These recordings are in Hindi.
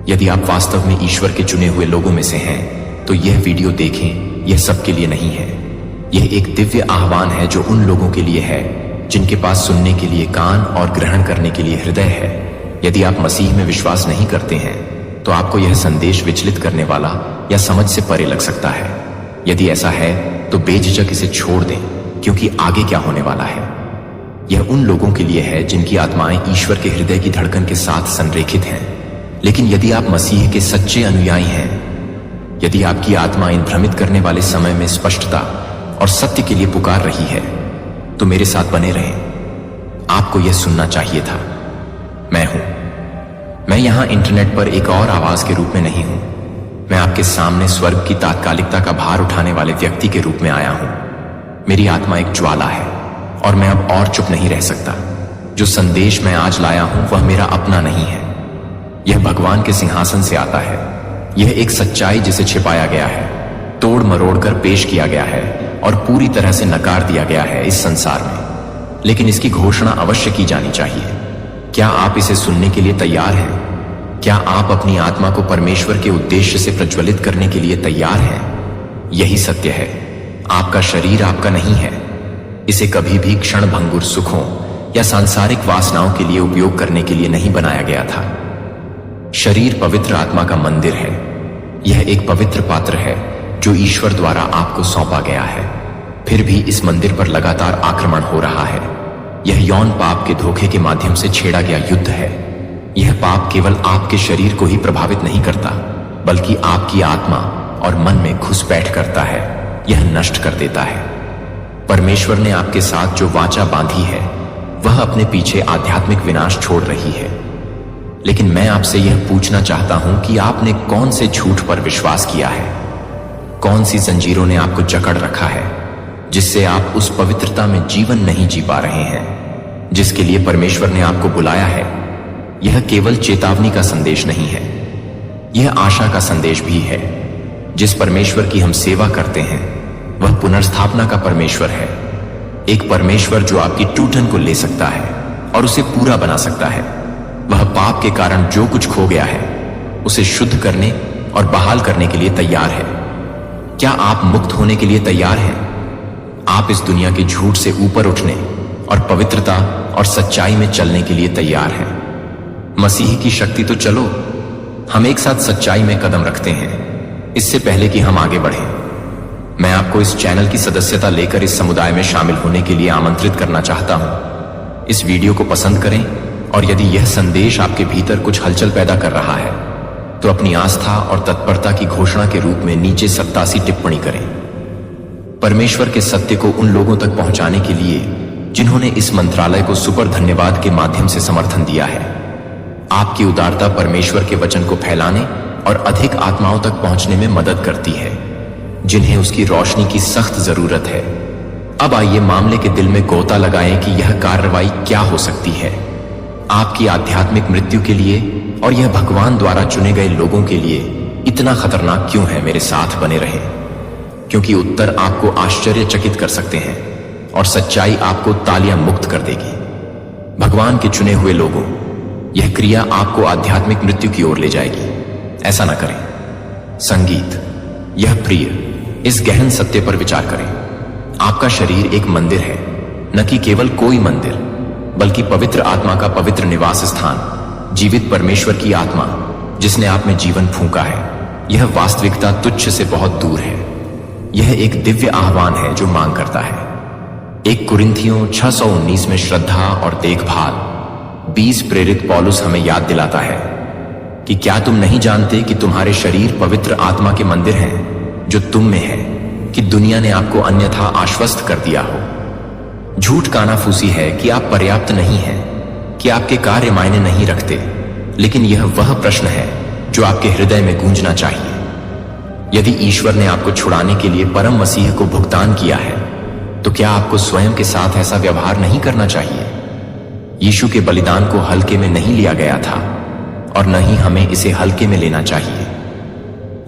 यदि आप वास्तव में ईश्वर के चुने हुए लोगों में से हैं तो यह वीडियो देखें। यह सबके लिए नहीं है। यह एक दिव्य आह्वान है जो उन लोगों के लिए है जिनके पास सुनने के लिए कान और ग्रहण करने के लिए हृदय है। यदि आप मसीह में विश्वास नहीं करते हैं तो आपको यह संदेश विचलित करने वाला या समझ से परे लग सकता है। यदि ऐसा है तो बेझिझक इसे छोड़ दें, क्योंकि आगे क्या होने वाला है यह उन लोगों के लिए है जिनकी आत्माएं ईश्वर के हृदय की धड़कन के साथ संरेखित हैं। लेकिन यदि आप मसीह के सच्चे अनुयायी हैं, यदि आपकी आत्मा इन भ्रमित करने वाले समय में स्पष्टता और सत्य के लिए पुकार रही है, तो मेरे साथ बने रहें। आपको यह सुनना चाहिए था। मैं हूं। मैं यहां इंटरनेट पर एक और आवाज के रूप में नहीं हूं। मैं आपके सामने स्वर्ग की तात्कालिकता का भार उठाने वाले व्यक्ति के रूप में आया हूं। मेरी आत्मा एक ज्वाला है और मैं अब और चुप नहीं रह सकता। जो संदेश मैं आज लाया हूं वह मेरा अपना नहीं है। यह भगवान के सिंहासन से आता है। यह एक सच्चाई जिसे छिपाया गया है, तोड़ मरोड़ कर पेश किया गया है और पूरी तरह से नकार दिया गया है इस संसार में। लेकिन इसकी घोषणा अवश्य की जानी चाहिए। क्या आप इसे सुनने के लिए तैयार हैं? क्या आप अपनी आत्मा को परमेश्वर के उद्देश्य से प्रज्वलित करने के लिए तैयार हैं? यही सत्य है। आपका शरीर आपका नहीं है। इसे कभी भी क्षणभंगुर सुखों या सांसारिक वासनाओं के लिए उपयोग करने के लिए नहीं बनाया गया था। शरीर पवित्र आत्मा का मंदिर है। यह एक पवित्र पात्र है जो ईश्वर द्वारा आपको सौंपा गया है। फिर भी इस मंदिर पर लगातार आक्रमण हो रहा है। यह यौन पाप के धोखे के माध्यम से छेड़ा गया युद्ध है। यह पाप केवल आपके शरीर को ही प्रभावित नहीं करता, बल्कि आपकी आत्मा और मन में घुसपैठ करता है। यह नष्ट कर देता है। परमेश्वर ने आपके साथ जो वाचा बांधी है वह अपने पीछे आध्यात्मिक विनाश छोड़ रही है। लेकिन मैं आपसे यह पूछना चाहता हूं कि आपने कौन से झूठ पर विश्वास किया है? कौन सी जंजीरों ने आपको जकड़ रखा है जिससे आप उस पवित्रता में जीवन नहीं जी पा रहे हैं जिसके लिए परमेश्वर ने आपको बुलाया है? यह केवल चेतावनी का संदेश नहीं है, यह आशा का संदेश भी है। जिस परमेश्वर की हम सेवा करते हैं वह पुनर्स्थापना का परमेश्वर है। एक परमेश्वर जो आपकी टूटन को ले सकता है और उसे पूरा बना सकता है। वह पाप के कारण जो कुछ खो गया है उसे शुद्ध करने और बहाल करने के लिए तैयार है। क्या आप मुक्त होने के लिए तैयार हैं? आप इस दुनिया के झूठ से ऊपर उठने और पवित्रता और सच्चाई में चलने के लिए तैयार हैं? मसीह की शक्ति तो चलो, हम एक साथ सच्चाई में कदम रखते हैं इससे पहले कि हम आगे बढ़ें। मैं आपको इस चैनल की सदस्यता लेकर इस समुदाय में शामिल होने के लिए आमंत्रित करना चाहता हूं। इस वीडियो को पसंद करें और यदि यह संदेश आपके भीतर कुछ हलचल पैदा कर रहा है तो अपनी आस्था और तत्परता की घोषणा के रूप में नीचे 87 टिप्पणी करें। परमेश्वर के सत्य को उन लोगों तक पहुंचाने के लिए जिन्होंने इस मंत्रालय को सुपर धन्यवाद के माध्यम से समर्थन दिया है। आपकी उदारता परमेश्वर के वचन को फैलाने और अधिक आत्माओं तक पहुंचने में मदद करती है जिन्हें उसकी रोशनी की सख्त जरूरत है। अब आइए मामले के दिल में गोता लगाएं कि यह कार्रवाई क्या हो सकती है आपकी आध्यात्मिक मृत्यु के लिए, और यह भगवान द्वारा चुने गए लोगों के लिए इतना खतरनाक क्यों है। मेरे साथ बने रहें, क्योंकि उत्तर आपको आश्चर्यचकित कर सकते हैं और सच्चाई आपको तालियां मुक्त कर देगी। भगवान के चुने हुए लोगों, यह क्रिया आपको आध्यात्मिक मृत्यु की ओर ले जाएगी। ऐसा ना करें। संगीत, यह प्रिय, इस गहन सत्य पर विचार करें। आपका शरीर एक मंदिर है, न कि केवल कोई मंदिर, बल्कि पवित्र आत्मा का पवित्र निवास स्थान, जीवित परमेश्वर की आत्मा जिसने आप में जीवन फूंका है। यह वास्तविकता तुच्छ से बहुत दूर है। यह एक दिव्य आह्वान है जो मांग करता है। 1 कुरिन्थियों 6:19 में श्रद्धा और देखभाल 20 प्रेरित पौलुस हमें याद दिलाता है कि क्या तुम नहीं जानते कि तुम्हारे शरीर पवित्र आत्मा के मंदिर हैं जो तुम में है, कि दुनिया ने आपको अन्यथा आश्वस्त कर दिया हो। झूठ कानाफूसी है कि आप पर्याप्त नहीं हैं, कि आपके कार्य मायने नहीं रखते, लेकिन यह वह प्रश्न है जो आपके हृदय में गूंजना चाहिए। यदि ईश्वर ने आपको छुड़ाने के लिए परम मसीह को भुगतान किया है तो क्या आपको स्वयं के साथ ऐसा व्यवहार नहीं करना चाहिए? यीशु के बलिदान को हल्के में नहीं लिया गया था और न ही हमें इसे हल्के में लेना चाहिए।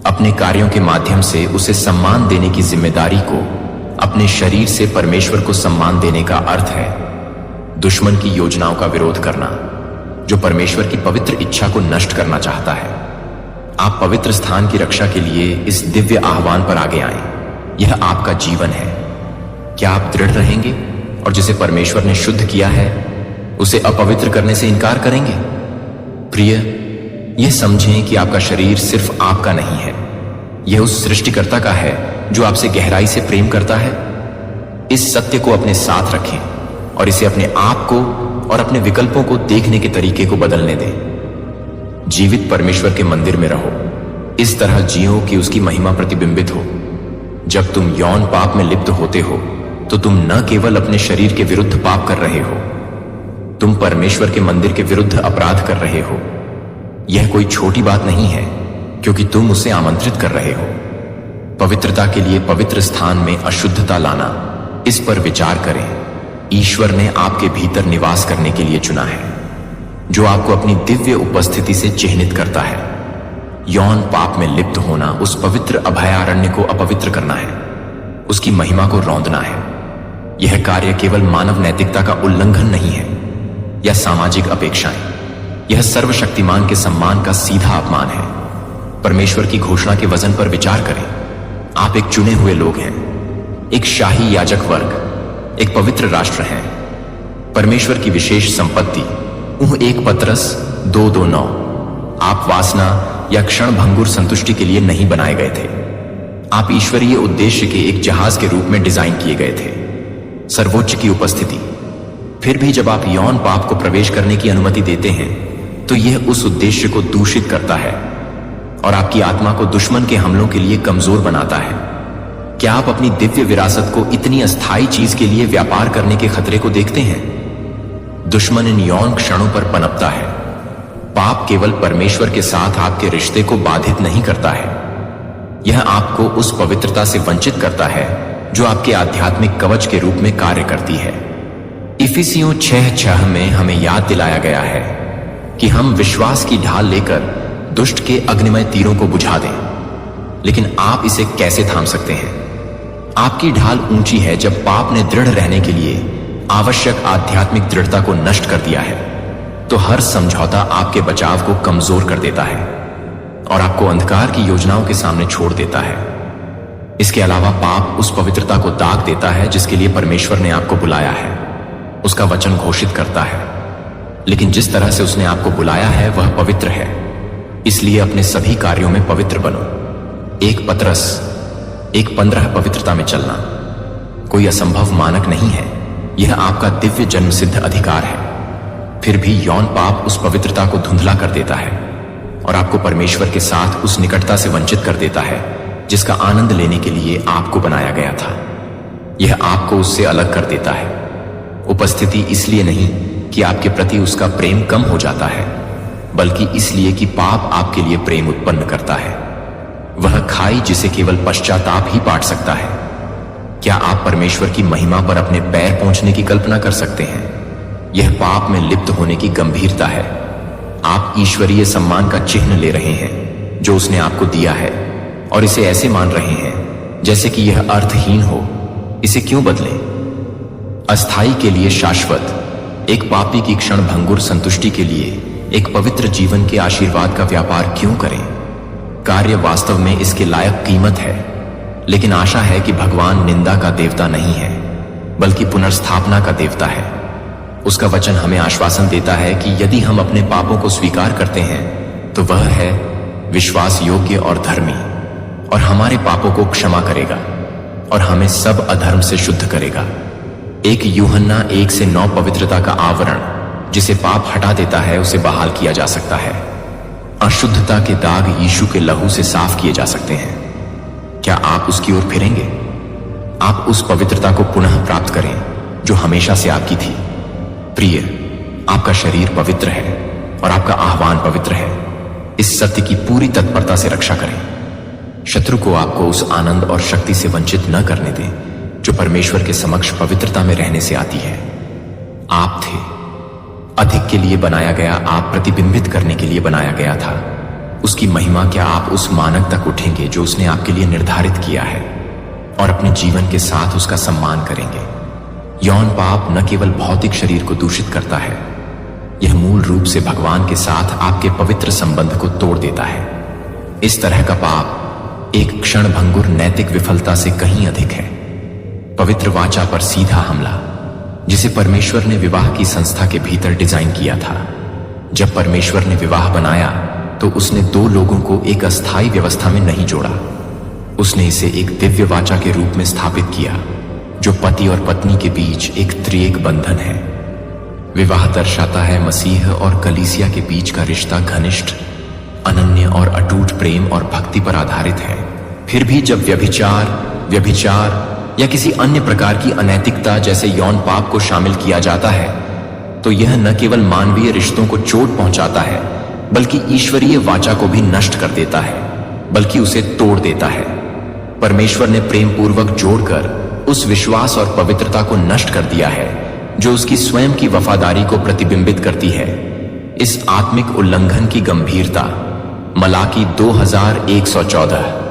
अपने कार्यों के माध्यम से उसे सम्मान देने की जिम्मेदारी को अपने शरीर से परमेश्वर को सम्मान देने का अर्थ है दुश्मन की योजनाओं का विरोध करना जो परमेश्वर की पवित्र इच्छा को नष्ट करना चाहता है। आप पवित्र स्थान की रक्षा के लिए इस दिव्य आह्वान पर आगे आए। यह आपका जीवन है। क्या आप दृढ़ रहेंगे और जिसे परमेश्वर ने शुद्ध किया है उसे अपवित्र करने से इनकार करेंगे? प्रिय, यह समझें कि आपका शरीर सिर्फ आपका नहीं है, यह उस सृष्टिकर्ता का है जो आपसे गहराई से प्रेम करता है। इस सत्य को अपने साथ रखें और इसे अपने आप को और अपने विकल्पों को देखने के तरीके को बदलने दें। जीवित परमेश्वर के मंदिर में रहो, इस तरह जियो कि उसकी महिमा प्रतिबिंबित हो। जब तुम यौन पाप में लिप्त होते हो तो तुम न केवल अपने शरीर के विरुद्ध पाप कर रहे हो, तुम परमेश्वर के मंदिर के विरुद्ध अपराध कर रहे हो। यह कोई छोटी बात नहीं है क्योंकि तुम उसे आमंत्रित कर रहे हो। पवित्रता के लिए पवित्र स्थान में अशुद्धता लाना, इस पर विचार करें। ईश्वर ने आपके भीतर निवास करने के लिए चुना है, जो आपको अपनी दिव्य उपस्थिति से चिह्नित करता है। यौन पाप में लिप्त होना उस पवित्र अभयारण्य को अपवित्र करना है, उसकी महिमा को रौंदना है। यह कार्य केवल मानव नैतिकता का उल्लंघन नहीं है या सामाजिक अपेक्षाएं, यह सर्वशक्तिमान के सम्मान का सीधा अपमान है। परमेश्वर की घोषणा के वजन पर विचार करें। आप एक चुने हुए लोग हैं, एक शाही याजक वर्ग, एक पवित्र राष्ट्र हैं, परमेश्वर की विशेष संपत्ति। 1 पतरस 2:9। आप वासना या क्षण भंगुर संतुष्टि के लिए नहीं बनाए गए थे, आप ईश्वरीय उद्देश्य के एक जहाज के रूप में डिजाइन किए गए थे, सर्वोच्च की उपस्थिति। फिर भी जब आप यौन पाप को प्रवेश करने की अनुमति देते हैं तो यह उस उद्देश्य को दूषित करता है और आपकी आत्मा को दुश्मन के हमलों के लिए कमजोर बनाता है। क्या आप अपनी दिव्य विरासत को इतनी अस्थायी चीज के लिए व्यापार करने के खतरे को देखते हैं? दुश्मन इन यौन क्षणों पर पनपता है। पाप केवल परमेश्वर के साथ आपके रिश्ते को बाधित नहीं करता है, यह आपको उस पवित्रता से वंचित करता है जो आपके आध्यात्मिक कवच के रूप में कार्य करती है। इफिसियों 6:6 में हमें याद दिलाया गया है कि हम विश्वास की ढाल लेकर दुष्ट के अग्निमय तीरों को बुझा दें। लेकिन आप इसे कैसे थाम सकते हैं? आपकी ढाल ऊंची है जब पाप ने दृढ़ रहने के लिए आवश्यक आध्यात्मिक दृढ़ता को नष्ट कर दिया है, तो हर समझौता आपके बचाव को कमजोर कर देता है और आपको अंधकार की योजनाओं के सामने छोड़ देता है। इसके अलावा पाप उस पवित्रता को दाग देता है जिसके लिए परमेश्वर ने आपको बुलाया है, उसका वचन घोषित करता है। लेकिन जिस तरह से उसने आपको बुलाया है वह पवित्र है, इसलिए अपने सभी कार्यों में पवित्र बनो। 1 पतरस 1:15 पवित्रता में चलना कोई असंभव मानक नहीं है, यह आपका दिव्य जन्मसिद्ध अधिकार है। फिर भी यौन पाप उस पवित्रता को धुंधला कर देता है और आपको परमेश्वर के साथ उस निकटता से वंचित कर देता है जिसका आनंद लेने के लिए आपको बनाया गया था। यह आपको उससे अलग कर देता है। उपस्थिति इसलिए नहीं कि आपके प्रति उसका प्रेम कम हो जाता है, बल्कि इसलिए कि पाप आपके लिए प्रेम उत्पन्न करता है। वह खाई जिसे केवल पश्चाताप ही पाट सकता है। क्या आप परमेश्वर की महिमा पर अपने पैर पहुंचने की कल्पना कर सकते हैं? यह पाप में लिप्त होने की गंभीरता है। आप ईश्वरीय सम्मान का चिन्ह ले रहे हैं जो उसने आपको दिया है और इसे ऐसे मान रहे हैं जैसे कि यह अर्थहीन हो। इसे क्यों बदलें? अस्थाई के लिए शाश्वत, एक पापी की क्षण भंगुर संतुष्टि के लिए एक पवित्र जीवन के आशीर्वाद का व्यापार क्यों करें? कार्य वास्तव में इसके लायक कीमत है, लेकिन आशा है कि भगवान निंदा का देवता नहीं है बल्कि पुनर्स्थापना का देवता है। उसका वचन हमें आश्वासन देता है कि यदि हम अपने पापों को स्वीकार करते हैं तो वह है विश्वास योग्य और धर्मी और हमारे पापों को क्षमा करेगा और हमें सब अधर्म से शुद्ध करेगा। 1 यूहन्ना 1-9 पवित्रता का आवरण जिसे पाप हटा देता है उसे बहाल किया जा सकता है। अशुद्धता के दाग यीशु के लहू से साफ किए जा सकते हैं। क्या आप उसकी ओर फिरेंगे? आप उस पवित्रता को पुनः प्राप्त करें जो हमेशा से आपकी थी। प्रिय, आपका शरीर पवित्र है और आपका आह्वान पवित्र है। इस सत्य की पूरी तत्परता से रक्षा करें। शत्रु को आपको उस आनंद और शक्ति से वंचित न करने दें जो परमेश्वर के समक्ष पवित्रता में रहने से आती है। आप थे अधिक के लिए बनाया गया, आप प्रतिबिंबित करने के लिए बनाया गया था उसकी महिमा। क्या आप उस मानक तक उठेंगे जो उसने आपके लिए निर्धारित किया है और अपने जीवन के साथ उसका सम्मान करेंगे? यौन पाप न केवल भौतिक शरीर को दूषित करता है, यह मूल रूप से भगवान के साथ आपके पवित्र संबंध को तोड़ देता है। इस तरह का पाप एक क्षण भंगुर नैतिक विफलता से कहीं अधिक है। पवित्र वाचा पर सीधा हमला, जिसे परमेश्वर ने विवाह की संस्था के भीतर डिजाइन किया था। जब परमेश्वर ने विवाह बनाया तो उसने दो लोगों को एक अस्थायी व्यवस्था में नहीं जोड़ा। उसने इसे एक दिव्य वाचा के रूप में स्थापित किया, जो पति और पत्नी के बीच एक त्रिएक बंधन है। विवाह दर्शाता है मसीह और कलीसिया के बीच का रिश्ता घनिष्ठ, अनन्य और अटूट प्रेम और भक्ति पर आधारित है। फिर भी जब व्यभिचार या किसी अन्य प्रकार की अनैतिकता जैसे यौन पाप को शामिल किया जाता है, तो यह न केवल मानवीय रिश्तों को चोट पहुंचाता है, बल्कि ईश्वरीय वाचा को भी नष्ट कर देता है, बल्कि उसे तोड़ देता है। परमेश्वर ने प्रेम पूर्वक जोड़कर उस विश्वास और पवित्रता को नष्ट कर दिया है जो उसकी स्वयं की वफादारी को प्रतिबिंबित करती है। इस आत्मिक उल्लंघन की गंभीरता मलाकी 2114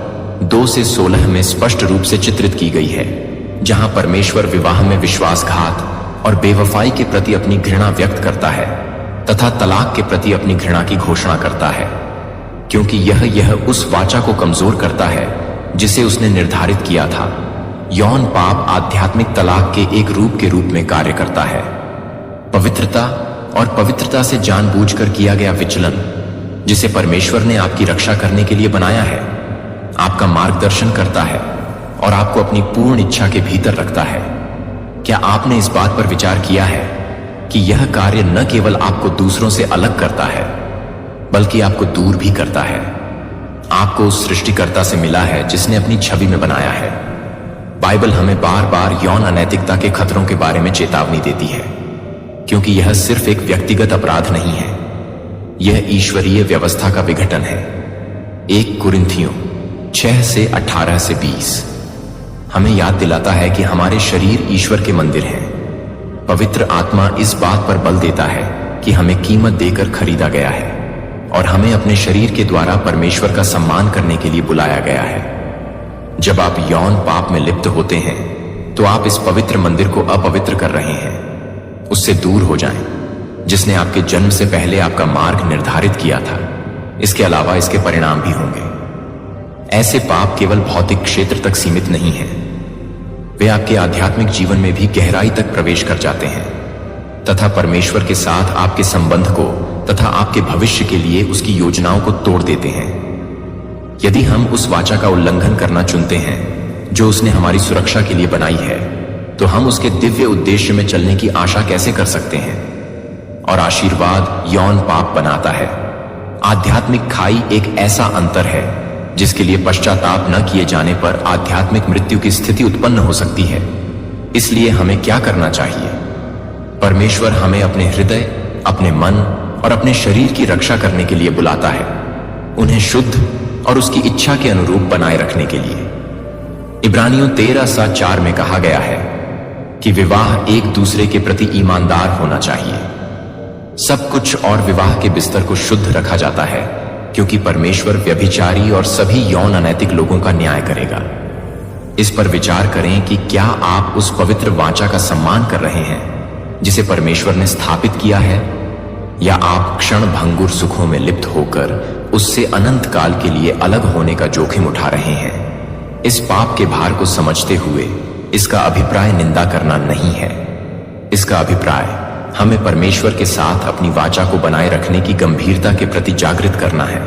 2 से 16 में स्पष्ट रूप से चित्रित की गई है, जहां परमेश्वर विवाह में विश्वासघात और बेवफाई के प्रति अपनी घृणा व्यक्त करता है तथा तलाक के प्रति अपनी घृणा की घोषणा करता है, क्योंकि यह उस वाचा को कमजोर करता है जिसे उसने निर्धारित किया था। यौन पाप आध्यात्मिक तलाक के एक रूप के रूप में कार्य करता है। पवित्रता और पवित्रता से जानबूझकर किया गया विचलन, जिसे परमेश्वर ने आपकी रक्षा करने के लिए बनाया है, आपका मार्गदर्शन करता है और आपको अपनी पूर्ण इच्छा के भीतर रखता है। क्या आपने इस बात पर विचार किया है कि यह कार्य न केवल आपको दूसरों से अलग करता है, बल्कि आपको दूर भी करता है? आपको उस सृष्टिकर्ता से मिला है जिसने अपनी छवि में बनाया है। बाइबल हमें बार बार यौन अनैतिकता के खतरों के बारे में चेतावनी देती है, क्योंकि यह सिर्फ एक व्यक्तिगत अपराध नहीं है, यह ईश्वरीय व्यवस्था का विघटन है। 1 कुरिन्थियों 6 से 18 से 20 हमें याद दिलाता है कि हमारे शरीर ईश्वर के मंदिर हैं। पवित्र आत्मा इस बात पर बल देता है कि हमें कीमत देकर खरीदा गया है और हमें अपने शरीर के द्वारा परमेश्वर का सम्मान करने के लिए बुलाया गया है। जब आप यौन पाप में लिप्त होते हैं तो आप इस पवित्र मंदिर को अपवित्र कर रहे हैं। उससे दूर हो जाएं, जिसने आपके जन्म से पहले आपका मार्ग निर्धारित किया था। इसके अलावा इसके परिणाम भी होंगे। ऐसे पाप केवल भौतिक क्षेत्र तक सीमित नहीं हैं, वे आपके आध्यात्मिक जीवन में भी गहराई तक प्रवेश कर जाते हैं तथा परमेश्वर के साथ आपके संबंध को तथा आपके भविष्य के लिए उसकी योजनाओं को तोड़ देते हैं। यदि हम उस वाचा का उल्लंघन करना चुनते हैं जो उसने हमारी सुरक्षा के लिए बनाई है, तो हम उसके दिव्य उद्देश्य में चलने की आशा कैसे कर सकते हैं? और आशीर्वाद यौन पाप बनाता है। आध्यात्मिक खाई एक ऐसा अंतर है जिसके लिए पश्चाताप न किए जाने पर आध्यात्मिक मृत्यु की स्थिति उत्पन्न हो सकती है। इसलिए हमें क्या करना चाहिए? परमेश्वर हमें अपने हृदय, अपने मन और अपने शरीर की रक्षा करने के लिए बुलाता है, उन्हें शुद्ध और उसकी इच्छा के अनुरूप बनाए रखने के लिए। इब्रानियों 13:4 में कहा गया है कि विवाह एक दूसरे के प्रति ईमानदार होना चाहिए। सब कुछ और विवाह के बिस्तर को शुद्ध रखा जाता है, क्योंकि परमेश्वर व्यभिचारी और सभी यौन अनैतिक लोगों का न्याय करेगा। इस पर विचार करें कि क्या आप उस पवित्र वाचा का सम्मान कर रहे हैं जिसे परमेश्वर ने स्थापित किया है, या आप क्षण भंगुर सुखों में लिप्त होकर उससे अनंत काल के लिए अलग होने का जोखिम उठा रहे हैं। इस पाप के भार को समझते हुए इसका अभिप्राय निंदा करना नहीं है। इसका अभिप्राय हमें परमेश्वर के साथ अपनी वाचा को बनाए रखने की गंभीरता के प्रति जागृत करना है।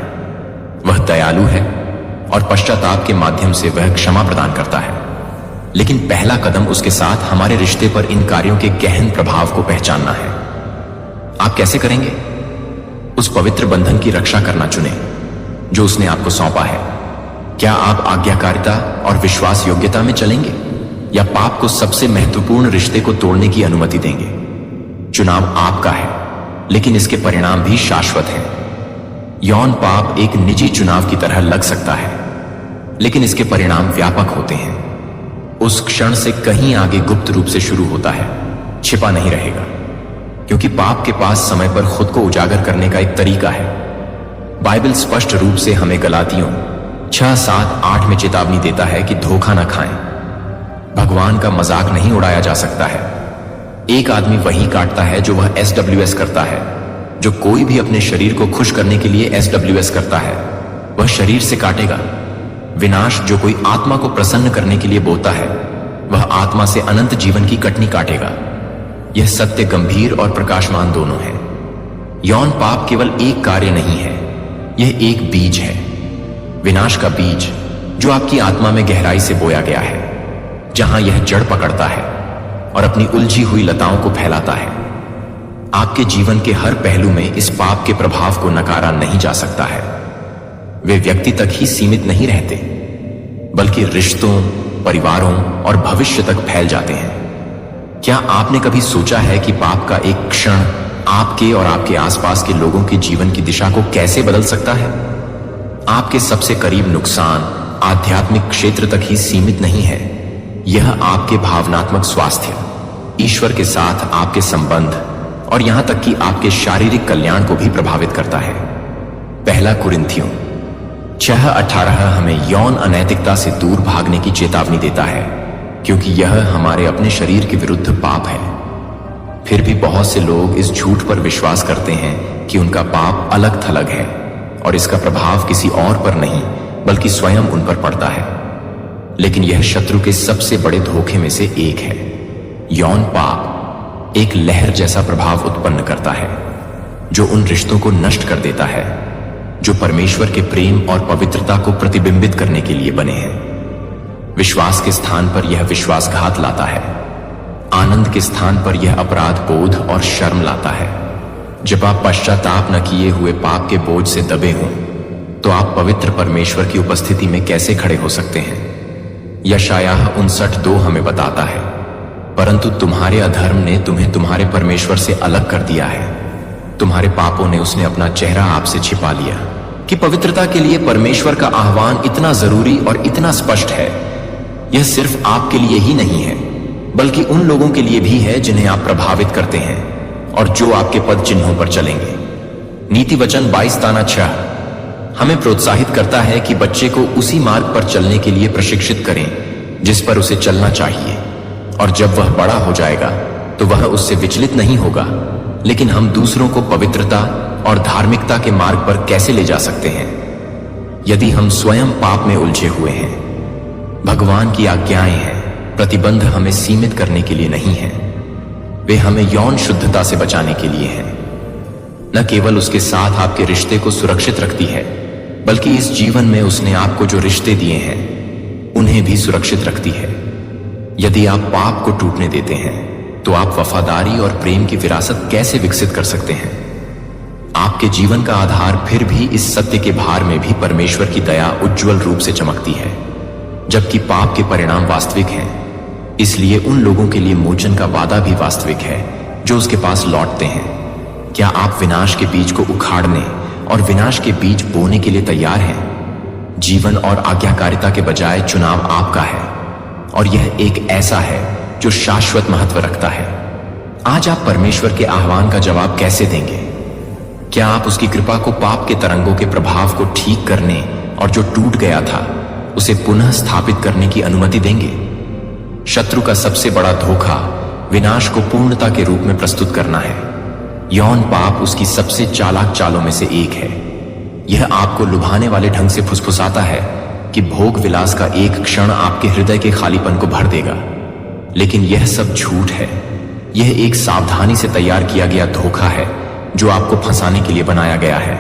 वह दयालु है और पश्चाताप के माध्यम से वह क्षमा प्रदान करता है, लेकिन पहला कदम उसके साथ हमारे रिश्ते पर इन कार्यों के गहन प्रभाव को पहचानना है। आप कैसे करेंगे? उस पवित्र बंधन की रक्षा करना चुनें जो उसने आपको सौंपा है। क्या आप आज्ञाकारिता और विश्वास योग्यता में चलेंगे, या पाप को सबसे महत्वपूर्ण रिश्ते को तोड़ने की अनुमति देंगे? चुनाव आपका है, लेकिन इसके परिणाम भी शाश्वत हैं। यौन पाप एक निजी चुनाव की तरह लग सकता है, लेकिन इसके परिणाम व्यापक होते हैं। उस क्षण से कहीं आगे गुप्त रूप से शुरू होता है, छिपा नहीं रहेगा, क्योंकि पाप के पास समय पर खुद को उजागर करने का एक तरीका है। बाइबल स्पष्ट रूप से हमें गलातियों 6:7-8 में चेतावनी देता है कि धोखा न खाएं। भगवान का मजाक नहीं उड़ाया जा सकता है। एक आदमी वही काटता है जो वह SWS करता है। जो कोई भी अपने शरीर को खुश करने के लिए SWS करता है, वह शरीर से काटेगा। विनाश जो कोई आत्मा को प्रसन्न करने के लिए बोता है, वह आत्मा से अनंत जीवन की कटनी काटेगा। यह सत्य गंभीर और प्रकाशमान दोनों है। यौन पाप केवल एक कार्य नहीं है, यह एक बीज है, विनाश का बीज जो आपकी आत्मा में गहराई से बोया गया है, जहां यह जड़ पकड़ता है और अपनी उलझी हुई लताओं को फैलाता है। आपके जीवन के हर पहलू में इस पाप के प्रभाव को नकारा नहीं जा सकता है। वे व्यक्ति तक ही सीमित नहीं रहते, बल्कि रिश्तों, परिवारों और भविष्य तक फैल जाते हैं। क्या आपने कभी सोचा है कि पाप का एक क्षण आपके और आपके आसपास के लोगों के जीवन की दिशा को कैसे बदल सकता है? आपके सबसे करीब नुकसान आध्यात्मिक क्षेत्र तक ही सीमित नहीं है, यह आपके भावनात्मक स्वास्थ्य, ईश्वर के साथ आपके संबंध और यहां तक कि आपके शारीरिक कल्याण को भी प्रभावित करता है। पहला कुरिन्थियों 6:18 हमें यौन अनैतिकता से दूर भागने की चेतावनी देता है, क्योंकि यह हमारे अपने शरीर के विरुद्ध पाप है। फिर भी बहुत से लोग इस झूठ पर विश्वास करते हैं कि उनका पाप अलग थलग है और इसका प्रभाव किसी और पर नहीं बल्कि स्वयं उन पर पड़ता है। लेकिन यह शत्रु के सबसे बड़े धोखे में से एक है। यौन पाप एक लहर जैसा प्रभाव उत्पन्न करता है जो उन रिश्तों को नष्ट कर देता है जो परमेश्वर के प्रेम और पवित्रता को प्रतिबिंबित करने के लिए बने हैं। विश्वास के स्थान पर यह विश्वासघात लाता है, आनंद के स्थान पर यह अपराध बोध और शर्म लाता है। जब आप पश्चाताप न किए हुए पाप के बोझ से दबे हों, तो आप पवित्र परमेश्वर की उपस्थिति में कैसे खड़े हो सकते हैं? यशायाह 59:2 हमें बताता है, परंतु तुम्हारे अधर्म ने तुम्हें तुम्हारे परमेश्वर से अलग कर दिया है, तुम्हारे पापों ने उसने अपना चेहरा आपसे छिपा लिया। कि पवित्रता के लिए परमेश्वर का आह्वान इतना जरूरी और इतना स्पष्ट है, यह सिर्फ आपके लिए ही नहीं है बल्कि उन लोगों के लिए भी है जिन्हें आप प्रभावित करते हैं और जो आपके पद चिन्हों पर चलेंगे। नीति वचन 22:6 हमें प्रोत्साहित करता है कि बच्चे को उसी मार्ग पर चलने के लिए प्रशिक्षित करें जिस पर उसे चलना चाहिए, और जब वह बड़ा हो जाएगा तो वह उससे विचलित नहीं होगा। लेकिन हम दूसरों को पवित्रता और धार्मिकता के मार्ग पर कैसे ले जा सकते हैं यदि हम स्वयं पाप में उलझे हुए हैं? भगवान की आज्ञाएं हैं, प्रतिबंध हमें सीमित करने के लिए नहीं है, वे हमें यौन शुद्धता से बचाने के लिए हैं। न केवल उसके साथ आपके रिश्ते को सुरक्षित रखती है, बल्कि इस जीवन में उसने आपको जो रिश्ते दिए हैं उन्हें भी सुरक्षित रखती है। यदि आप पाप को टूटने देते हैं तो आप वफादारी और प्रेम की विरासत कैसे विकसित कर सकते हैं? आपके जीवन का आधार फिर भी इस सत्य के भार में भी परमेश्वर की दया उज्जवल रूप से चमकती है, जबकि पाप के परिणाम वास्तविक हैं। इसलिए उन लोगों के लिए मोचन का वादा भी वास्तविक है जो उसके पास लौटते हैं। क्या आप विनाश के बीज को उखाड़ने और विनाश के बीज बोने के लिए तैयार हैं? जीवन और आज्ञाकारिता के बजाय चुनाव आपका है, और यह एक ऐसा है जो शाश्वत महत्व रखता है। आज आप परमेश्वर के आह्वान का जवाब कैसे देंगे? क्या आप उसकी कृपा को पाप के तरंगों के प्रभाव को ठीक करने और जो टूट गया था उसे पुनः स्थापित करने की अनुमति देंगे? शत्रु का सबसे बड़ा धोखा विनाश को पूर्णता के रूप में प्रस्तुत करना है। यौन पाप उसकी सबसे चालाक चालों में से एक है। यह आपको लुभाने वाले ढंग से फुसफुसाता है कि भोग विलास का एक क्षण आपके हृदय के खालीपन को भर देगा, लेकिन यह सब झूठ है। यह एक सावधानी से तैयार किया गया धोखा है जो आपको फंसाने के लिए बनाया गया है।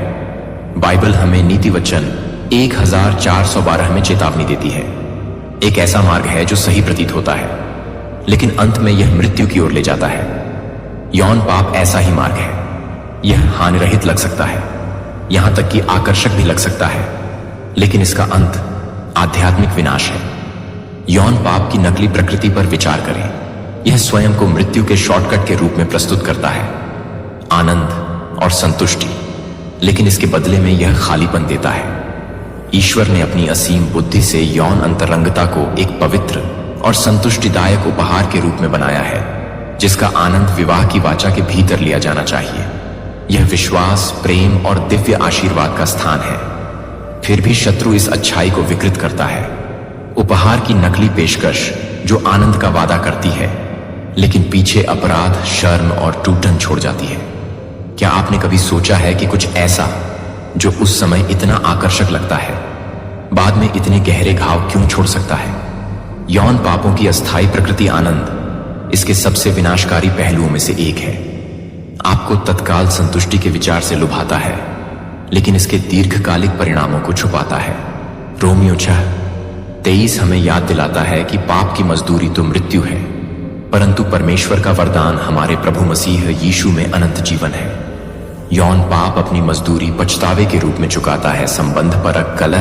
बाइबल हमें नीति वचन 1412 में चेतावनी देती है। एक ऐसा मार्ग है जो सही प्रतीत होता है, लेकिन अंत में यह मृत्यु की ओर ले जाता है। यौन पाप ऐसा ही मार्ग है। यह हानिरहित लग सकता है, यहां तक कि आकर्षक भी लग सकता है, लेकिन इसका अंत आध्यात्मिक विनाश है। यौन पाप की नकली प्रकृति पर विचार करें। यह स्वयं को मृत्यु के शॉर्टकट के रूप में प्रस्तुत करता है, आनंद और संतुष्टि, लेकिन इसके बदले में यह खालीपन देता है। ईश्वर ने अपनी असीम बुद्धि से यौन अंतरंगता को एक पवित्र और संतुष्टिदायक उपहार के रूप में बनाया है, जिसका आनंद विवाह की वाचा के भीतर लिया जाना चाहिए। यह विश्वास, प्रेम और दिव्य आशीर्वाद का स्थान है। फिर भी शत्रु इस अच्छाई को विकृत करता है। उपहार की नकली पेशकश जो आनंद का वादा करती है, लेकिन पीछे अपराध, शर्म और टूटन छोड़ जाती है। क्या आपने कभी सोचा है कि कुछ ऐसा जो उस समय इतना आकर्षक लगता है, बाद में इतने गहरे घाव क्यों छोड़ सकता है? यौन पापों की अस्थायी प्रकृति आनंद इसके सबसे विनाशकारी पहलुओं में से एक है। आपको तत्काल संतुष्टि के विचार से लुभाता है, लेकिन इसके दीर्घकालिक परिणामों को छुपाता है। रोमियो 6:23 हमें याद दिलाता है कि पाप की मजदूरी तो मृत्यु है, परंतु परमेश्वर का वरदान हमारे प्रभु मसीह यीशु में अनंत जीवन है। यौन पाप अपनी मजदूरी पछतावे के रूप में चुकाता है, संबंध परक कलह